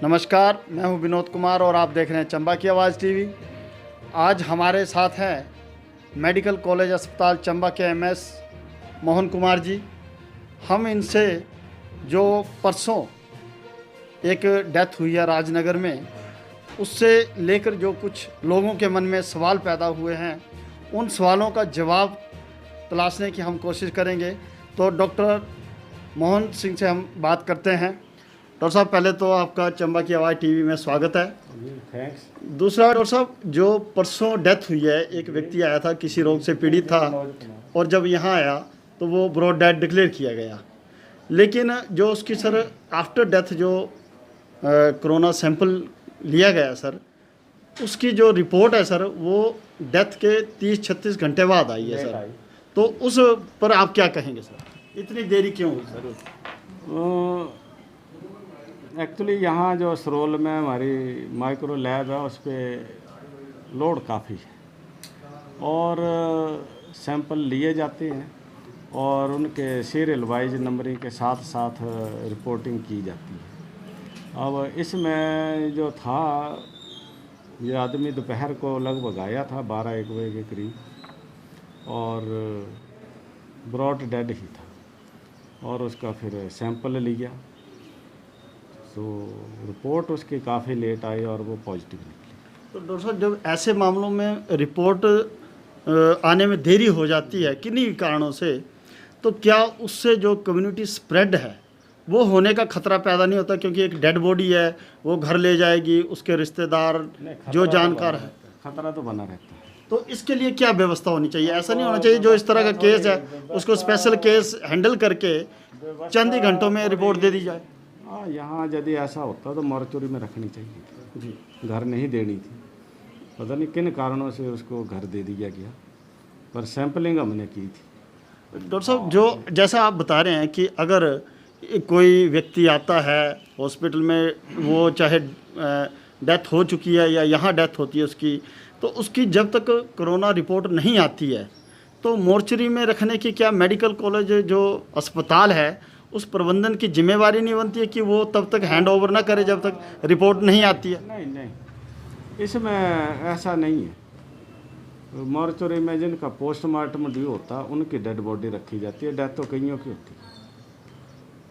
नमस्कार, मैं हूं विनोद कुमार और आप देख रहे हैं चंबा की आवाज़ टीवी। आज हमारे साथ हैं मेडिकल कॉलेज अस्पताल चंबा के एमएस मोहन कुमार जी। हम इनसे जो परसों एक डेथ हुई है राजनगर में, उससे लेकर जो कुछ लोगों के मन में सवाल पैदा हुए हैं, उन सवालों का जवाब तलाशने की हम कोशिश करेंगे। तो डॉक्टर मोहन सिंह से हम बात करते हैं। डॉक्टर साहब, पहले तो आपका चंबा की आवाज़ टीवी में स्वागत है। थैंक्स। दूसरा, डॉक्टर साहब, जो परसों डेथ हुई है, एक व्यक्ति आया था, किसी रोग से पीड़ित था, और जब यहाँ आया तो वो ब्रॉड डेथ डिक्लेयर किया गया। लेकिन जो उसकी सर आफ्टर डेथ जो कोरोना सैंपल लिया गया सर, उसकी जो रिपोर्ट है सर, वो डेथ के 30-36 घंटे बाद आई है सर। तो उस पर आप क्या कहेंगे सर, इतनी देरी क्यों हुई सर? एक्चुअली यहाँ जो सरोल में हमारी माइक्रो लैब है, उस पर लोड काफ़ी है और सैंपल लिए जाते हैं और उनके सीरियल वाइज नंबरिंग के साथ साथ रिपोर्टिंग की जाती है। अब इसमें जो था, ये आदमी दोपहर को लगभग आया था 12-1 बजे के करीब और ब्रॉड डेड ही था और उसका फिर सैंपल लिया तो रिपोर्ट उसकी काफ़ी लेट आई और वो पॉजिटिव निकली। तो डॉक्टर साहब, जब ऐसे मामलों में रिपोर्ट आने में देरी हो जाती है किन्हीं कारणों से, तो क्या उससे जो कम्युनिटी स्प्रेड है वो होने का खतरा पैदा नहीं होता? क्योंकि एक डेड बॉडी है, वो घर ले जाएगी, उसके रिश्तेदार जो जानकार है, खतरा तो बना रहता है। तो इसके लिए क्या व्यवस्था होनी चाहिए? ऐसा नहीं होना चाहिए जो इस तरह का केस है उसको स्पेशल केस हैंडल करके चंद ही घंटों में रिपोर्ट दे दी जाए? हाँ, यहाँ यदि ऐसा होता तो मॉर्चरी में रखनी चाहिए जी, घर नहीं देनी थी। पता नहीं किन कारणों से उसको घर दे दिया गया, पर सैंपलिंग हमने की थी। डॉक्टर साहब, जो जैसा आप बता रहे हैं कि अगर कोई व्यक्ति आता है हॉस्पिटल में, वो चाहे डेथ हो चुकी है या यहाँ डेथ होती है उसकी, तो उसकी जब तक कोरोना रिपोर्ट नहीं आती है तो मोर्चरी में रखने की क्या मेडिकल कॉलेज जो अस्पताल है उस प्रबंधन की जिम्मेवारी नहीं बनती है कि वो तब तक हैंड ओवर ना करे जब तक रिपोर्ट नहीं आती है? नहीं, इसमें ऐसा नहीं है। मॉर्चरी में जिनका पोस्टमार्टम ड्यू होता उनकी डेड बॉडी रखी जाती है, डेथ तो कईयों की होती है।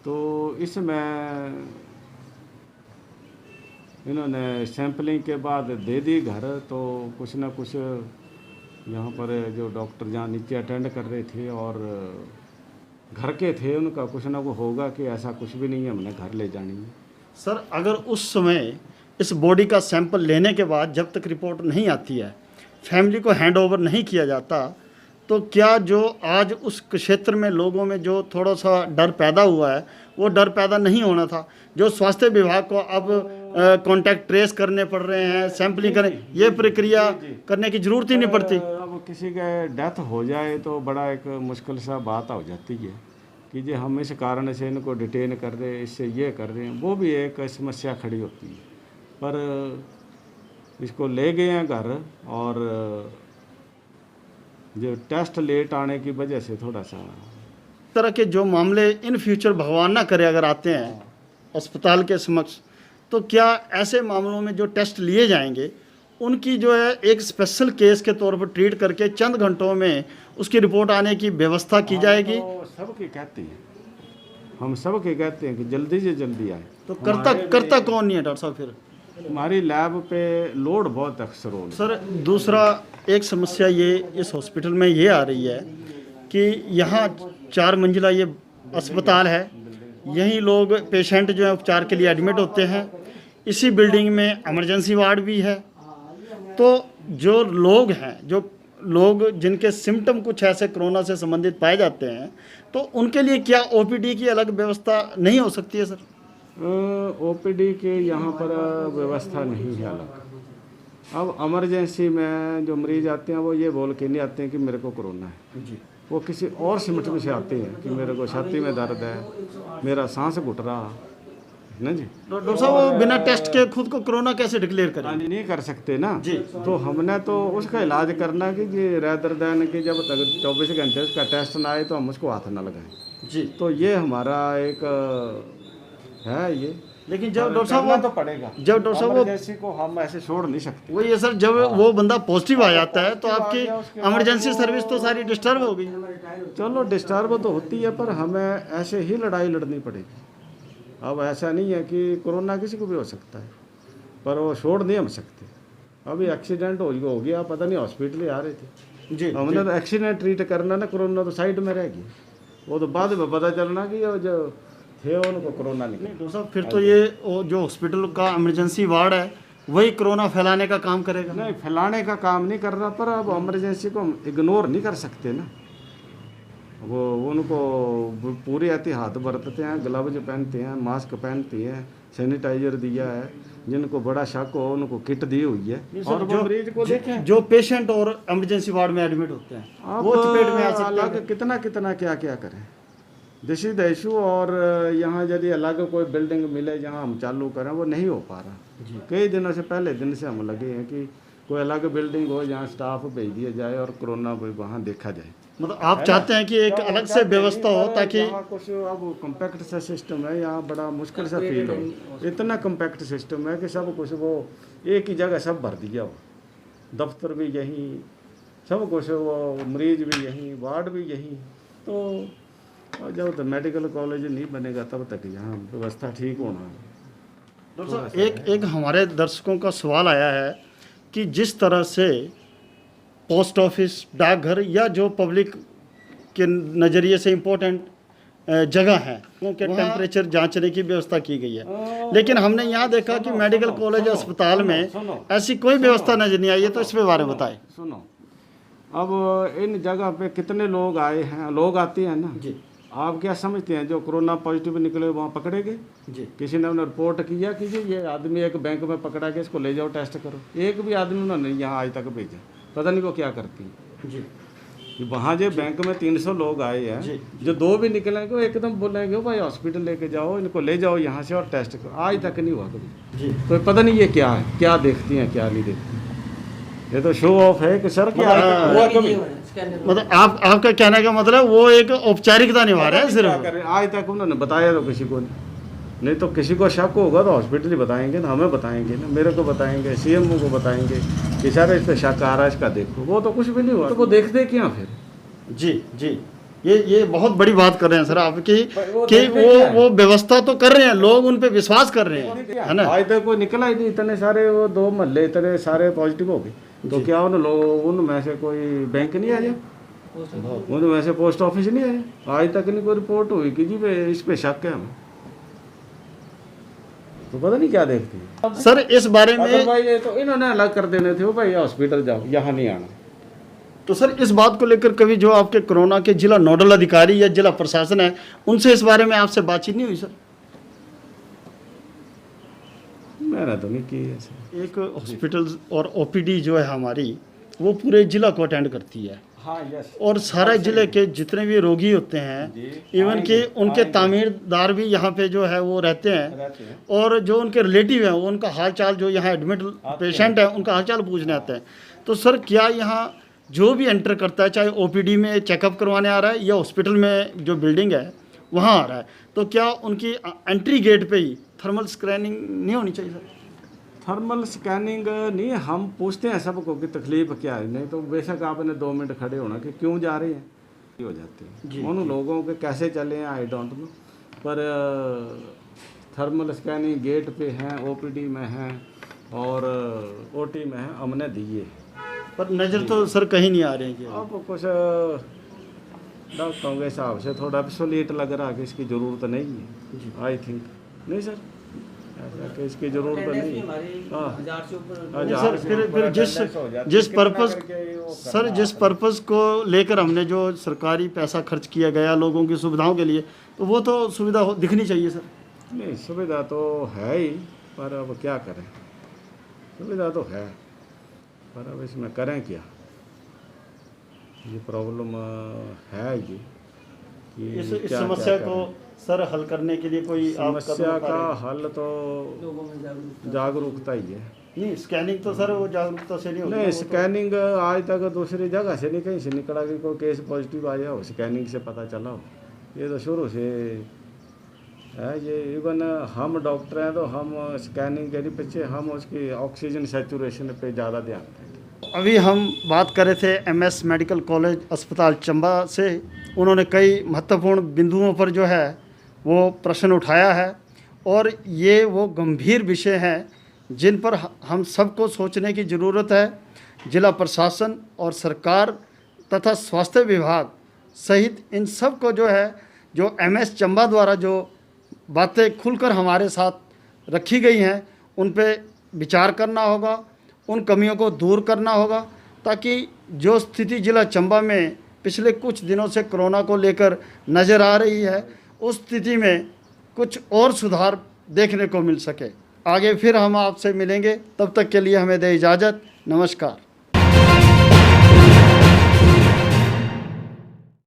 तो इसमें इन्होंने सैंपलिंग के बाद दे दी घर, तो कुछ ना कुछ यहाँ पर जो डॉक्टर जहाँ नीचे अटेंड कर रहे थे और घर के थे, उनका कुछ ना कुछ होगा कि ऐसा कुछ भी नहीं है, हमने घर ले जानी है। सर, अगर उस समय इस बॉडी का सैंपल लेने के बाद जब तक रिपोर्ट नहीं आती है, फैमिली को हैंड ओवर नहीं किया जाता, तो क्या जो आज उस क्षेत्र में लोगों में जो थोड़ा सा डर पैदा हुआ है वो डर पैदा नहीं होना था? जो स्वास्थ्य विभाग को अब कॉन्टैक्ट ट्रेस करने पड़ रहे हैं, सैंपलिंग करें, ये प्रक्रिया करने की ज़रूरत ही नहीं पड़ती। अब किसी का डेथ हो जाए तो बड़ा एक मुश्किल सा बात हो जाती है कि जो हम इस कारण से इनको डिटेन कर रहे हैं, इससे ये कर रहे हैं, वो भी एक समस्या खड़ी होती है। पर इसको ले गए हैं घर और जो टेस्ट लेट आने की वजह से थोड़ा सा तरह के जो मामले इन फ्यूचर भगवान ना करे अगर आते हैं अस्पताल के समक्ष, तो क्या ऐसे मामलों में जो टेस्ट लिए जाएंगे उनकी जो है एक स्पेशल केस के तौर पर ट्रीट करके चंद घंटों में उसकी रिपोर्ट आने की व्यवस्था की जाएगी? तो सबके कहते हैं, हम सबके कहते हैं कि जल्दी से जल्दी आए। तो करता कौन नहीं है डॉक्टर साहब? फिर हमारी लैब पे लोड बहुत अक्सर हो सर, दूसरा एक समस्या ये इस हॉस्पिटल में ये आ रही है कि यहाँ 4 मंजिला ये अस्पताल है, यहीं लोग पेशेंट जो है उपचार के लिए एडमिट होते हैं, इसी बिल्डिंग में इमरजेंसी वार्ड भी है। तो जो लोग हैं, जो लोग जिनके सिम्टम कुछ ऐसे कोरोना से संबंधित पाए जाते हैं, तो उनके लिए क्या ओपीडी की अलग व्यवस्था नहीं हो सकती है सर? ओपीडी के यहाँ पर व्यवस्था नहीं है अलग। अब इमरजेंसी में जो मरीज आते हैं वो ये बोल के नहीं आते हैं कि मेरे को कोरोना है जी, वो किसी और सिम्टम से आते हैं कि मेरे को छाती में दर्द है, मेरा सांस घुट रहा ना जी। डॉक्टर साहब, वो बिना टेस्ट के खुद को कोरोना कैसे डिक्लेयर करें? नहीं कर सकते ना जी। तो हमने तो उसका इलाज करना कि जी रेदर देन कि जब तक 24 घंटे उसका टेस्ट ना आए तो हम उसको हाथ ना लगाएं जी। तो ये हमारा एक है ये लेकिन जब और डॉक्टर साहब करना वो तो पड़ेगा। जब डॉक्टर साहब वो इमरजेंसी को हम ऐसे छोड़ नहीं सकते। वही है सर, जब वो बंदा पॉजिटिव आ जाता है तो पॉजिटिव आ आपकी गया, उसके बाद इमरजेंसी वो- सर्विस तो सारी डिस्टर्ब हो गई। चलो डिस्टर्ब तो होती है, पर हमें ऐसे ही लड़ाई लड़नी पड़ेगी। अब ऐसा नहीं है कि कोरोना किसी को भी हो सकता है, पर वो छोड़ नहीं हम सकते। अभी एक्सीडेंट हो गया, पता नहीं हॉस्पिटल ही आ रहे थे जी हमने तो एक्सीडेंट ट्रीट करना ना, कोरोना तो साइड में रह गया। वो तो बाद में पता चलना कि वो जो थे उनको कोरोना निकला। नहीं डॉक्टर साहब, फिर तो ये वो जो हॉस्पिटल का इमरजेंसी वार्ड है वही कोरोना फैलाने का काम करेगा। नहीं, फैलाने का काम नहीं कर रहा, पर अब इमरजेंसी को हम इग्नोर नहीं कर सकते ना। वो उनको पूरी एहतियात बरतते हैं, ग्लव्स पहनते हैं, मास्क पहनते हैं, सैनिटाइजर दिया है। जिनको बड़ा शक हो उनको किट दी हुई है। और वो मरीज को देखें, जो पेशेंट और इमरजेंसी वार्ड में एडमिट होते हैं वो चपेट में आ सकते अलग हैं। कितना कितना क्या क्या करें, दिस इज द इशू। और यहाँ यदि अलग कोई बिल्डिंग मिले जहाँ हम चालू करें, वो नहीं हो पा रहा। कई दिनों से, पहले दिन से हम लगे हैं कि कोई अलग बिल्डिंग हो जहाँ स्टाफ भेज दिया जाए और कोरोना भी वहाँ देखा जाए। मतलब आप चाहते हैं कि एक अलग से व्यवस्था हो ताकि यहाँ कुछ अब कम्पैक्ट सा सिस्टम है, यहाँ बड़ा मुश्किल सा फील हो। इतना कम्पैक्ट सिस्टम है कि सब कुछ वो एक ही जगह सब भर दिया हो। दफ्तर भी यहीं, सब कुछ, वो मरीज भी यहीं, वार्ड भी यहीं। तो जब तक मेडिकल कॉलेज नहीं बनेगा तब तक यहाँ व्यवस्था ठीक होना है। डॉक्टर साहब, एक हमारे दर्शकों का सवाल आया है कि जिस तरह से पोस्ट ऑफिस, डाकघर या जो पब्लिक के नज़रिए से इम्पोर्टेंट जगह हैं उनके टेम्परेचर जांचने की व्यवस्था की गई है, लेकिन हमने यहाँ देखा कि मेडिकल कॉलेज अस्पताल में ऐसी कोई व्यवस्था नजर नहीं आई है। तो इस पे बारे में बताएं। सुनो, अब इन जगह पे कितने लोग आए हैं, लोग आते हैं ना जी आप क्या समझते हैं जो कोरोना पॉजिटिव निकले वहाँ पकड़े गए? जी किसी ने उन्हें रिपोर्ट किया कि जी ये आदमी एक बैंक में पकड़ा के इसको ले जाओ टेस्ट करो। एक भी आदमी उन्होंने यहाँ आज तक भेजा, पता नहीं वो क्या करती है। जी कि वहाँ जो बैंक में 300 लोग आए हैं, जी। जो 2 भी निकलेंगे वो एकदम बोलेंगे भाई हॉस्पिटल लेके जाओ, इनको ले जाओ यहाँ से और टेस्ट करो। आज तक नहीं हुआ कभी। जी कोई पता नहीं ये क्या है, क्या देखती हैं क्या नहीं देखती। ये तो शो ऑफ है कि सर क्या हुआ कभी। मतलब आपका कहने का मतलब वो एक औपचारिकता निभा रहे हैं क्या सिर्फ। करें, आज तक उन्होंने बताया तो किसी को नहीं। तो किसी को शक होगा तो हॉस्पिटल ही बताएंगे ना, हमें बताएंगे ना, मेरे को बताएंगे, सीएमओ को बताएंगे कि सर इस पे शक आ रहा है, इसका देखो। वो तो कुछ भी नहीं हुआ, तो वो देखते क्या फिर। जी जी, ये बहुत बड़ी बात कर रहे हैं सर आप कि वो कि देखते क्या है? वो व्यवस्था तो कर रहे हैं, लोग उन पे विश्वास कर रहे हैं, है ना। आज तक कोई निकला ही नहीं। इतने सारे वो 2 महल्ले इतने सारे पॉजिटिव हो गए, तो क्या उन लोग उनमें से कोई बैंक नहीं आया, उनमें से पोस्ट ऑफिस नहीं आया? आज तक नहीं कोई रिपोर्ट हुई कि जी इस पे शक है हमें। तो पता नहीं क्या देखते हैं सर इस बारे में भाई। ये तो इन्होंने अलग कर देने थे, वो भाई हॉस्पिटल जाओ, यहाँ नहीं आना। तो सर इस बात को लेकर कभी जो आपके कोरोना के जिला नोडल अधिकारी या जिला प्रशासन है उनसे इस बारे में आपसे बातचीत नहीं हुई सर? मैंने तो नहीं की ऐसे। एक हॉस्पिटल और ओपीडी जो है हमारी वो पूरे जिला को अटेंड करती है, हाँ यस। और सारे जिले के जितने भी रोगी होते हैं, इवन कि उनके तामीरदार भी यहाँ पे जो है वो रहते हैं, और जो उनके रिलेटिव हैं वो उनका हालचाल, जो यहाँ एडमिट पेशेंट है उनका हालचाल पूछने आते हैं। तो सर क्या यहाँ जो भी एंटर करता है, चाहे ओपीडी में चेकअप करवाने आ रहा है या हॉस्पिटल में जो बिल्डिंग है वहाँ आ रहा है, तो क्या उनकी एंट्री गेट पे ही थर्मल स्कैनिंग नहीं होनी चाहिए सर? थर्मल स्कैनिंग नहीं, हम पूछते हैं सबको कि तकलीफ क्या है। नहीं तो बेशक आपने 2 मिनट खड़े होना कि क्यों जा रहे हैं, हो जाते हैं। उन लोगों के कैसे चले हैं आई डोंट नो, पर थर्मल स्कैनिंग गेट पे हैं, ओपीडी में हैं और ओटी में हैं, हमने दिए। पर नज़र तो सर कहीं नहीं आ रही है। अब कुछ डॉक्टरों के हिसाब से थोड़ा एब्सोल्यूट लग रहा है कि इसकी ज़रूरत नहीं है। आई थिंक नहीं सर, ऐसा कि इसकी ज़रूरत नहीं है। नहीं सर, फिर जिस पर्पस को लेकर हमने जो सरकारी पैसा खर्च किया गया लोगों की सुविधाओं के लिए, तो वो तो सुविधा दिखनी चाहिए सर। नहीं, सुविधा तो है ही, पर अब क्या करें। सुविधा तो है पर अब इसमें करें क्या। ये प्रॉब्लम है ये कि इस क्या समस्या क्या को करें। सर हल करने के लिए कोई आप समस्या कदम उठा का रहे हैं? हल तो जागरूकता ही है। नहीं, स्कैनिंग तो सर वो जागरूकता से नहीं होगी। नहीं, वो तो- स्कैनिंग आज तक दूसरी जगह से नहीं, कहीं से निकला कि कोई केस पॉजिटिव आया हो, स्कैनिंग से पता चला हो। ये तो शुरू से है ये। इवन हम डॉक्टर हैं तो हम स्कैनिंग के पीछे हम उसकी ऑक्सीजन सेचुरेशन पे ज़्यादा ध्यान दें। अभी हम बात कर रहे थे एमएस मेडिकल कॉलेज अस्पताल चंबा से। उन्होंने कई महत्वपूर्ण बिंदुओं पर जो है वो प्रश्न उठाया है और ये वो गंभीर विषय हैं जिन पर हम सबको सोचने की ज़रूरत है। जिला प्रशासन और सरकार तथा स्वास्थ्य विभाग सहित इन सब को जो है जो एमएस चंबा द्वारा जो बातें खुलकर हमारे साथ रखी गई हैं उन पे विचार करना होगा, उन कमियों को दूर करना होगा, ताकि जो स्थिति जिला चंबा में पिछले कुछ दिनों से कोरोना को लेकर नज़र आ रही है उस स्थिति में कुछ और सुधार देखने को मिल सके। आगे फिर हम आपसे मिलेंगे, तब तक के लिए हमें दें इजाज़त। नमस्कार।